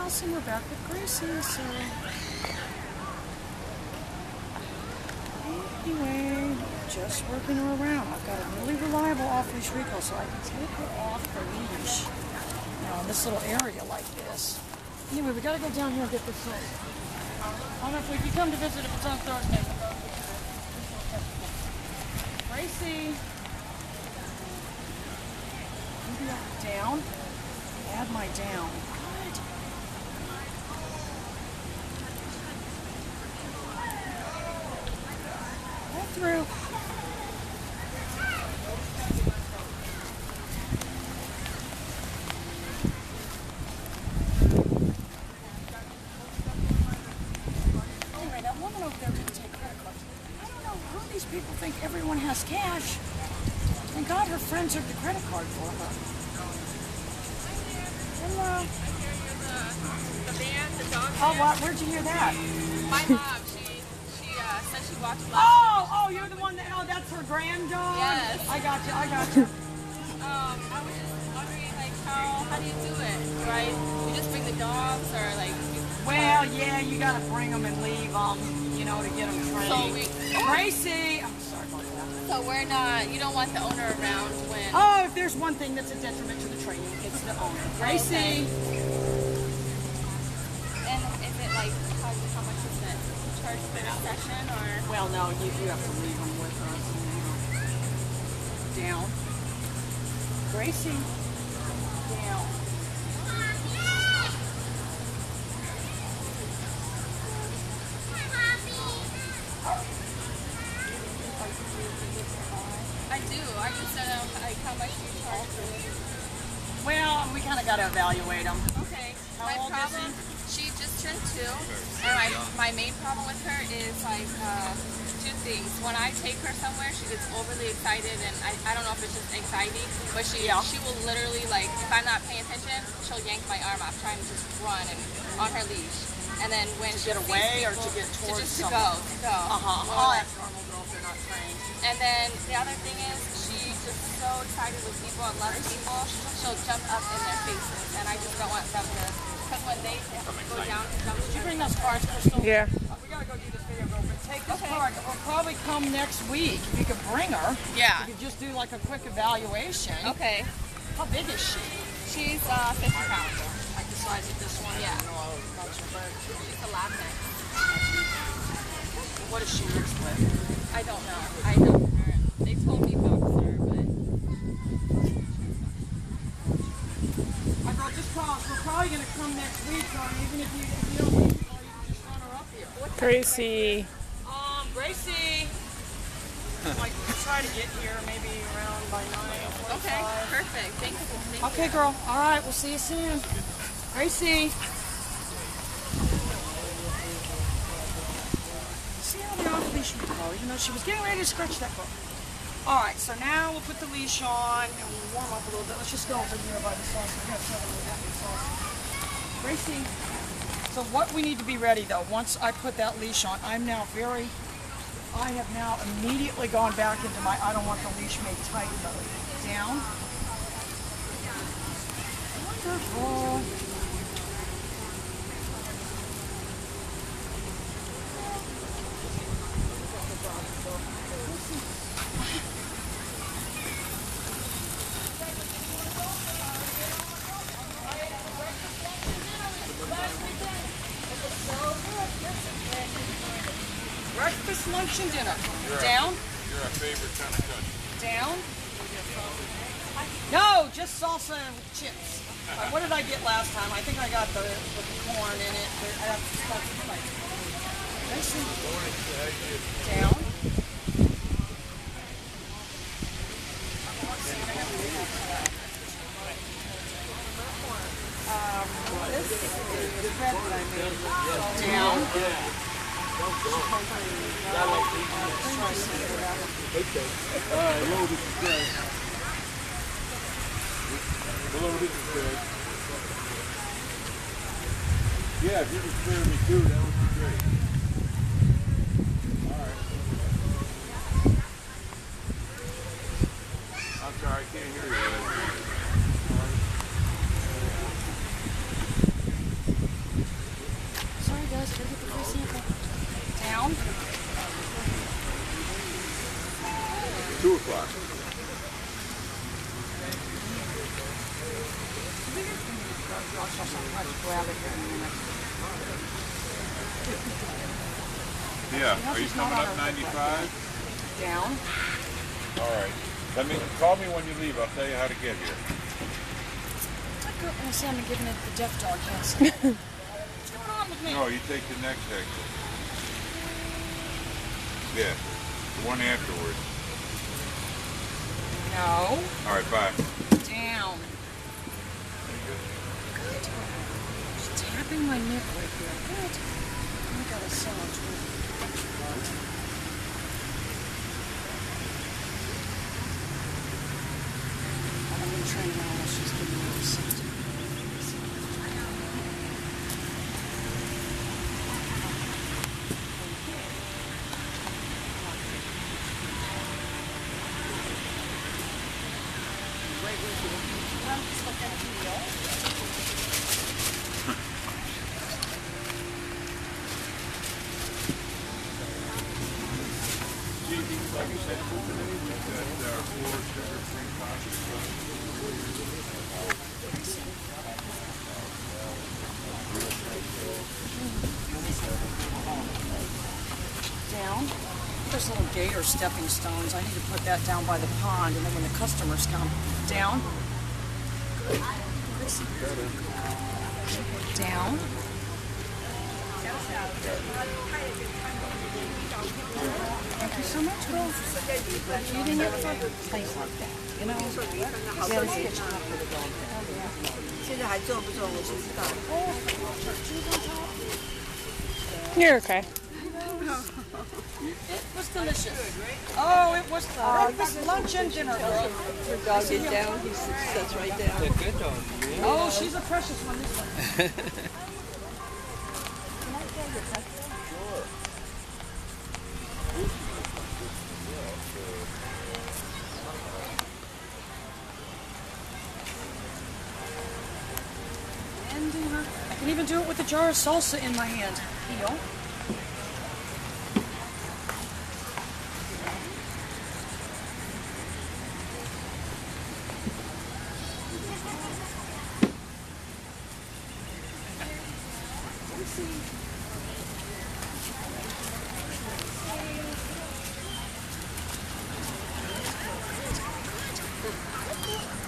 house and we're back with Gracie, so anyway, just working her around. I've got a really reliable off-leash recall, so I can take her off the leash, you know, in this little area like this. Anyway, we gotta go down here and get this sold. I don't know if we can come to visit if it's on Thursday. Gracie, maybe down. Add my down. Good. Right through. Anyway, that woman over there didn't take credit cards. I don't know who these people think everyone has cash. Thank God her friends took the credit card for her. Hello. The band, the Dogtra. Oh, what? Where'd you hear that? My mom, she said she watched a lot. Oh, you're the one that, that's her granddog? Yes. I got you. I was just wondering, like, how do you do it? Right? You just bring the dogs, or like? Well, yeah, you gotta bring them and leave them, you know, to get them trained. Gracie! I'm sorry about that. So we're not, you don't want the owner around when... Oh, if there's one thing that's a detriment to the training, it's the owner. Gracie! Okay. And is it like, how much is it? Charge for a session, or? Well, no, you have to leave them with us. Down. Gracie. Down. I do. I just don't know, like, how much do you charge for it? Well, we kind of got to evaluate them. Okay. How My old is problem, she just turned 2, and my main problem with her is like 2 things. When I take her somewhere, she gets overly excited, and I don't know if it's just anxiety, but she will literally, like, if I'm not paying attention, she'll yank my arm off trying to just run and on her leash. And then when To get away or to get towards to someone? go. Oh, that's normal girl if they're not trained. And then the other thing is, she's just so excited with people and loves people, she'll jump up in their faces. And I just don't want them to, because when they go down to jump, Did you bring those cards, Crystal? Yeah. We gotta go do this video, girl, but take this card. We'll probably come next week. If you could bring her. Yeah. You could just do like a quick evaluation. Okay. How big is she? She's 50 pounds. Like the size of this one? Yeah. That's her bird. She's a lab neck. What is she mixed with? I don't know. I don't know. They told me boxer, but... My girl, just call us. We're probably gonna come next week, or even if you don't leave, or you can just run her up here. Gracie. Gracie. Like, try to get here maybe around by 9:45. Okay, perfect. Thank you. Okay, girl. All right, we'll see you soon. Gracie. See how the off-leash would go, even though she was getting ready to scratch that book. All right, so now we'll put the leash on and we'll warm up a little bit. Let's just go over here by the sauce. We got seven of that sauce. Gracie. So what we need to be ready though, once I put that leash on, I have now immediately gone back into my, I don't want the leash made tight mode. Down. Wonderful. Breakfast, lunch, and dinner. Down. You're our favorite kind of country. Down. No, just salsa and chips. What did I get last time? I think I got the with the corn in it. Down. This is bread that I made. Down. Hello, this is Greg. Hello, this is Greg. Yeah, if you could spare me too, that would be great. Alright. I'm sorry, I can't hear you. Down. 2 o'clock. Yeah, are you coming up 95? Down. All right. Call me when you leave. I'll tell you how to get here. I'm going to say I'm giving it the deaf dog test. What's going on with me? No, you take the next exit. Yeah, the one afterwards. No. All right, bye. Down. Good. She's tapping my neck right here. Good. I got a sound too. I'm going to train her out. She's giving me a receipt. Like you said, that 4 sugar-free Down. There's little gator stepping stones. I need to put that down by the pond, and then when the customers come. Down. Down. Thank you so much, girl. Feeding it for a place like that, you know? Yeah, it's kitchen up for the dog. 现在还重不重我不知道。 You're okay. It was delicious. Oh, it was breakfast, lunch, and dinner, girl. Your dog is down. He sits right down. A good dog. Yeah. Oh, she's a precious one, this one. I can even do it with a jar of salsa in my hand. Heel.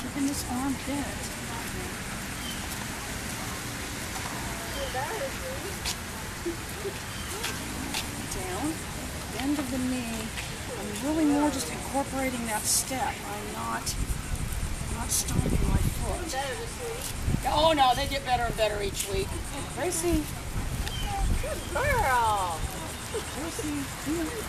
Keeping this arm bent. Down, bend of the knee. I'm really more just incorporating that step. I'm not stomping my foot. Oh no, they get better and better each week. Gracie. Good girl. Gracie, come here.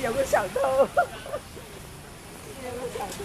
有个小偷。有个小偷。